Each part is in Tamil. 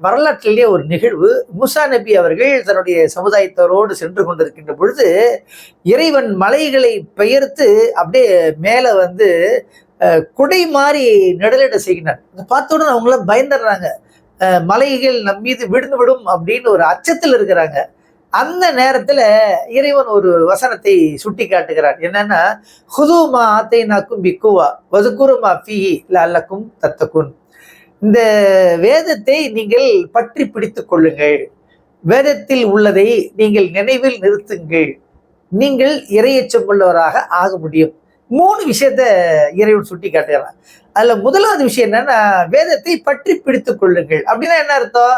வரலாற்றிலேயே ஒரு நிகழ்வு. மூசா நபி அவர்கள் தன்னுடைய சமுதாயத்தோரோடு சென்று கொண்டிருக்கின்ற பொழுது இறைவன் மலைகளை பெயர்த்து அப்படியே மேல வந்து குடை மாறி நிழலிட செய்கின்றார். பார்த்தோன்னு அவங்களாம் பயந்துடுறாங்க. மலைகள் நம் மீது விழுந்து விடும் அப்படின்னு ஒரு அச்சத்தில் இருக்கிறாங்க. அந்த நேரத்துல இறைவன் ஒரு வசனத்தை சுட்டி காட்டுகிறார். என்னன்னா, ஹுதுமா ஆத்தைனாக்கும் பிக்குவா வதுகுருமா ஃபீஹி லஅல்லக்கும் தத்தகுன். இந்த வேதத்தை நீங்கள் பற்றி பிடித்துக் கொள்ளுங்கள். வேதத்தில் உள்ளதை நீங்கள் நினைவில் நிறுத்துங்கள். நீங்கள் இறையச்சம் உள்ளவராக ஆக முடியும். 3 விஷயத்த இறைவன் சுட்டி காட்டுகிறான். அதுல முதலாவது விஷயம் என்னன்னா, வேதத்தை பற்றி பிடித்துக் கொள்ளுங்கள். அப்படின்னா என்ன அர்த்தம்?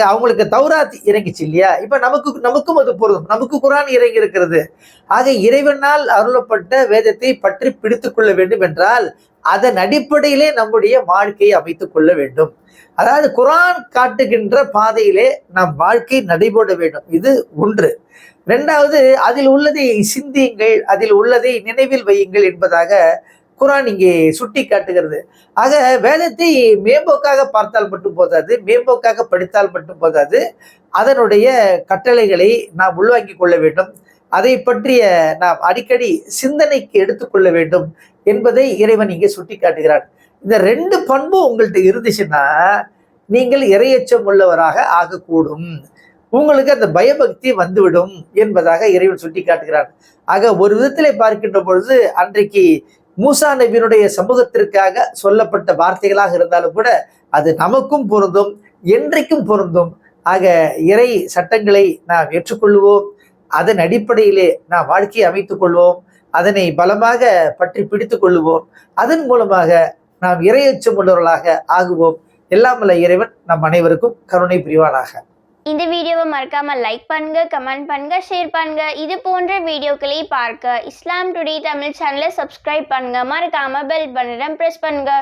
அவங்களுக்கு தௌராத் இறங்கிச்சு இல்லையா? இப்ப நமக்கும் அது பொருந்தும். நமக்கு குர்ஆன் இறங்கி இருக்கிறது. ஆக இறைவனால் அருளப்பட்ட வேதத்தை பற்றி பிடித்துக் கொள்ள வேண்டும் என்றால் அதன் அடிப்படையிலே நம்முடைய வாழ்க்கையை அமைத்துக் கொள்ள வேண்டும். அதாவது குர்ஆன் காட்டுகின்ற பாதையிலே நம் வாழ்க்கை நடைபோட வேண்டும். இது ஒன்று. 2வது, அதில் உள்ளதை சிந்தியுங்கள், அதில் உள்ளதை நினைவில் வையுங்கள் என்பதாக குர்ஆன் இங்கே சுட்டி காட்டுகிறது. ஆக வேதத்தை மேம்போக்காக பார்த்தால் மட்டும் போதாது, மேம்போக்காக படித்தால் மட்டும் போதாது, அதனுடைய கட்டளைகளை நாம் உள்வாங்கிக் கொள்ள வேண்டும். அதை பற்றிய நாம் அடிக்கடி சிந்தனைக்கு எடுத்துக்கொள்ள வேண்டும் என்பதை இறைவன் இங்கே சுட்டி காட்டுகிறார். இந்த 2 பண்பும் உங்கள்கிட்ட இருந்துச்சுன்னா நீங்கள் இறையச்சம் உள்ளவராக ஆகக்கூடும். உங்களுக்கு அந்த பயபக்தி வந்துவிடும் என்பதாக இறைவன் சுட்டி காட்டுகிறார். ஆக ஒரு விதத்திலே பார்க்கின்ற பொழுது அன்றைக்கு மூசா நபியினுடைய சமூகத்திற்காக சொல்லப்பட்ட வார்த்தைகளாக இருந்தாலும் கூட அது நமக்கும் பொருந்தும், என்றைக்கும் பொருந்தும். ஆக இறை சட்டங்களை நாம் ஏற்றுக்கொள்வோம், அதன் அடிப்படையிலே நாம் வாழ்க்கையை அமைத்துக் கொள்வோம், அதனை பலமாக பற்றி பிடித்துக் கொள்வோம். அதன் மூலமாக நாம் இறையச்சம் உள்ளவர்களாக ஆகுவோம். எல்லாம் வல்ல இறைவன் நம் அனைவருக்கும் கருணை புரிவானாக. இந்த வீடியோவை மறக்காம லைக் பண்ணுங்க, கமெண்ட் பண்ணுங்க, ஷேர் பண்ணுங்க. இது போன்ற வீடியோக்களை பார்க்க இஸ்லாம் டுடே தமிழ் சேனலை சப்ஸ்கிரைப் பண்ணுங்க. மறக்காம பெல் பட்டனை பிரஸ் பண்ணுங்க.